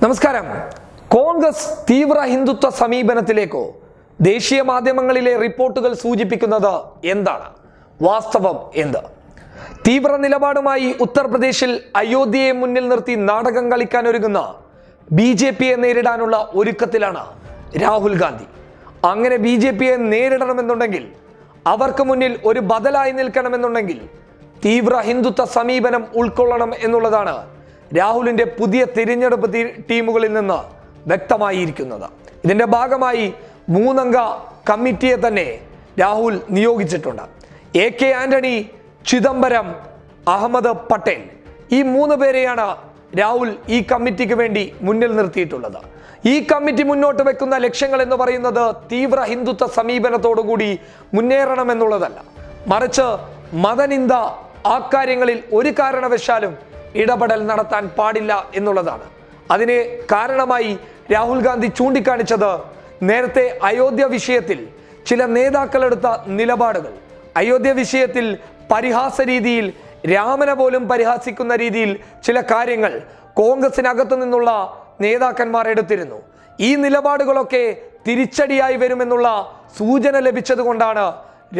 നമസ്കാരം. കോൺഗ്രസ് തീവ്ര ഹിന്ദുത്വ സമീപനത്തിലേക്കോ? ദേശീയ മാധ്യമങ്ങളിലെ റിപ്പോർട്ടുകൾ സൂചിപ്പിക്കുന്നത് എന്താണ്? വാസ്തവം എന്ത്? തീവ്ര നിലപാടുമായി ഉത്തർപ്രദേശിൽ അയോധ്യയെ മുന്നിൽ നിർത്തി നാടകം കളിക്കാൻ ഒരുങ്ങുന്ന BJPയെ നേരിടാനുള്ള ഒരുക്കത്തിലാണ് രാഹുൽ ഗാന്ധി. അങ്ങനെ BJPയെ നേരിടണമെന്നുണ്ടെങ്കിൽ, അവർക്ക് മുന്നിൽ ഒരു ബദലായി നിൽക്കണമെന്നുണ്ടെങ്കിൽ തീവ്ര ഹിന്ദുത്വ സമീപനം ഉൾക്കൊള്ളണം എന്നുള്ളതാണ് രാഹുലിന്റെ പുതിയ തിരഞ്ഞെടുപ്പ് ടീമുകളിൽ നിന്ന് വ്യക്തമായിരിക്കുന്നത്. ഇതിന്റെ ഭാഗമായി 3 അംഗ കമ്മിറ്റിയെ തന്നെ രാഹുൽ നിയോഗിച്ചിട്ടുണ്ട്. AK ആന്റണി, ചിദംബരം, അഹമ്മദ് പട്ടേൽ, ഈ 3 പേരെയാണ് രാഹുൽ ഈ കമ്മിറ്റിക്ക് വേണ്ടി മുന്നിൽ നിർത്തിയിട്ടുള്ളത്. ഈ കമ്മിറ്റി മുന്നോട്ട് വെക്കുന്ന ലക്ഷ്യങ്ങൾ എന്ന് പറയുന്നത് തീവ്ര ഹിന്ദുത്വ സമീപനത്തോടുകൂടി മുന്നേറണമെന്നുള്ളതല്ല, മറിച്ച് മതനിന്ദ ആ കാര്യങ്ങളിൽ ഒരു കാരണവശാലും ഇടപെടൽ നടത്താൻ പാടില്ല എന്നുള്ളതാണ്. അതിന് കാരണമായി രാഹുൽ ഗാന്ധി ചൂണ്ടിക്കാണിച്ചത് നേരത്തെ അയോധ്യ വിഷയത്തിൽ ചില നേതാക്കളെടുത്ത നിലപാടുകൾ. അയോധ്യ വിഷയത്തിൽ പരിഹാസ രീതിയിൽ, രാമനെ പോലും പരിഹാസിക്കുന്ന രീതിയിൽ ചില കാര്യങ്ങൾ കോൺഗ്രസിനകത്തു നിന്നുള്ള നേതാക്കന്മാർ എടുത്തിരുന്നു. ഈ നിലപാടുകളൊക്കെ തിരിച്ചടിയായി വരുമെന്നുള്ള സൂചന ലഭിച്ചത് കൊണ്ടാണ്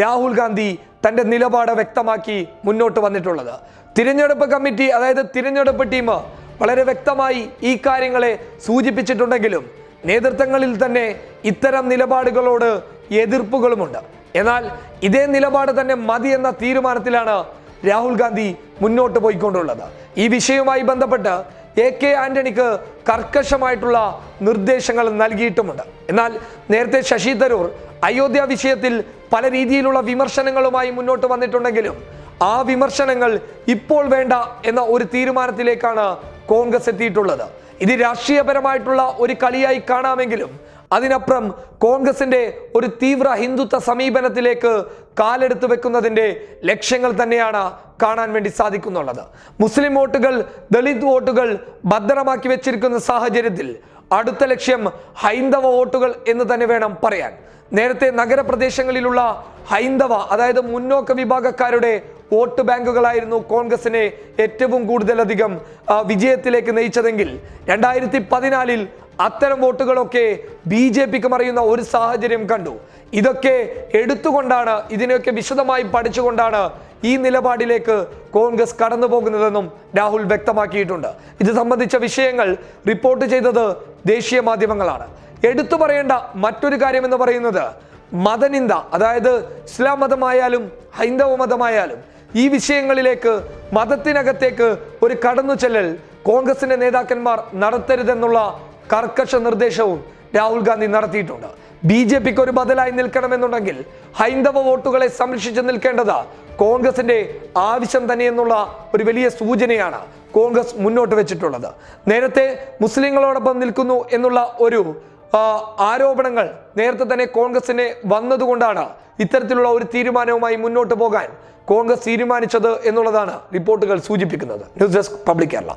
രാഹുൽ ഗാന്ധി തന്റെ നിലപാട് വ്യക്തമാക്കി മുന്നോട്ട് വന്നിട്ടുള്ളത്. തിരഞ്ഞെടുപ്പ് കമ്മിറ്റി, അതായത് തിരഞ്ഞെടുപ്പ് ടീം വളരെ വ്യക്തമായി ഈ കാര്യങ്ങളെ സൂചിപ്പിച്ചിട്ടുണ്ടെങ്കിലും നേതൃത്വങ്ങളിൽ തന്നെ ഇത്തരം നിലപാടുകളോട് എതിർപ്പുകളുമുണ്ട്. എന്നാൽ ഇതേ നിലപാട് തന്നെ മതി എന്ന തീരുമാനത്തിലാണ് രാഹുൽ ഗാന്ധി മുന്നോട്ട് പോയിക്കൊണ്ടുള്ളത്. ഈ വിഷയവുമായി ബന്ധപ്പെട്ട് AK ആന്റണിക്ക് കർക്കശമായിട്ടുള്ള നിർദ്ദേശങ്ങൾ നൽകിയിട്ടുമുണ്ട്. എന്നാൽ നേരത്തെ ശശി തരൂർ അയോധ്യ വിഷയത്തിൽ പല രീതിയിലുള്ള വിമർശനങ്ങളുമായി മുന്നോട്ട് വന്നിട്ടുണ്ടെങ്കിലും ആ വിമർശനങ്ങൾ ഇപ്പോൾ വേണ്ട എന്ന ഒരു തീരുമാനത്തിലേക്കാണ് കോൺഗ്രസ് എത്തിയിട്ടുള്ളത്. ഇത് രാഷ്ട്രീയപരമായിട്ടുള്ള ഒരു കളിയായി കാണാമെങ്കിലും അതിനപ്പുറം കോൺഗ്രസിന്റെ ഒരു തീവ്ര ഹിന്ദുത്വ സമീപനത്തിലേക്ക് കാലെടുത്ത് വെക്കുന്നതിന്റെ ലക്ഷ്യങ്ങൾ തന്നെയാണ് കാണാൻ വേണ്ടി സാധിക്കുന്നുള്ളത്. മുസ്ലിം വോട്ടുകൾ, ദളിത് വോട്ടുകൾ ഭദ്രമാക്കി വെച്ചിരിക്കുന്ന സാഹചര്യത്തിൽ അടുത്ത ലക്ഷ്യം ഹൈന്ദവ വോട്ടുകൾ എന്ന് തന്നെ വേണം പറയാൻ. നേരത്തെ നഗരപ്രദേശങ്ങളിലുള്ള ഹൈന്ദവ, അതായത് മുന്നോക്ക വിഭാഗക്കാരുടെ വോട്ട് ബാങ്കുകളായിരുന്നു കോൺഗ്രസിനെ ഏറ്റവും കൂടുതലധികം വിജയത്തിലേക്ക് നയിച്ചതെങ്കിൽ 2014 അത്തരം വോട്ടുകളൊക്കെ BJPക്ക് മറിയുന്ന ഒരു സാഹചര്യം കണ്ടു. ഇതൊക്കെ എടുത്തുകൊണ്ടാണ്, ഇതിനെയൊക്കെ വിശദമായി പഠിച്ചുകൊണ്ടാണ് ഈ നിലപാടിലേക്ക് കോൺഗ്രസ് കടന്നു പോകുന്നതെന്നും രാഹുൽ വ്യക്തമാക്കിയിട്ടുണ്ട്. ഇത് സംബന്ധിച്ച വിഷയങ്ങൾ റിപ്പോർട്ട് ചെയ്തത് ദേശീയ മാധ്യമങ്ങളാണ്. എടുത്തു പറയേണ്ട മറ്റൊരു കാര്യം എന്ന് പറയുന്നത് മതനിന്ദ, അതായത് ഇസ്ലാം മതമായാലും ഹൈന്ദവ മതമായാലും ഈ വിഷയങ്ങളിലേക്ക്, മതത്തിനകത്തേക്ക് ഒരു കടന്നു ചെല്ലൽ കോൺഗ്രസിന്റെ നേതാക്കന്മാർ നടത്തരുതെന്നുള്ള കർക്കശ നിർദ്ദേശവും രാഹുൽ ഗാന്ധി നടത്തിയിട്ടുണ്ട്. BJPക്ക് ഒരു ബദലായി നിൽക്കണമെന്നുണ്ടെങ്കിൽ ഹൈന്ദവ വോട്ടുകളെ സംരക്ഷിച്ചു നിൽക്കേണ്ടത് കോൺഗ്രസിന്റെ ആവശ്യം തന്നെയെന്നുള്ള ഒരു വലിയ സൂചനയാണ് കോൺഗ്രസ് മുന്നോട്ട് വെച്ചിട്ടുള്ളത്. നേരത്തെ മുസ്ലിങ്ങളോടൊപ്പം നിൽക്കുന്നു എന്നുള്ള ഒരു ആരോപണങ്ങൾ നേരത്തെ തന്നെ കോൺഗ്രസിനെ വന്നതുകൊണ്ടാണ് ഇത്തരത്തിലുള്ള ഒരു തീരുമാനവുമായി മുന്നോട്ട് പോകാൻ കോൺഗ്രസ് തീരുമാനിച്ചത് എന്നുള്ളതാണ് റിപ്പോർട്ടുകൾ സൂചിപ്പിക്കുന്നത്. News desk public Kerala.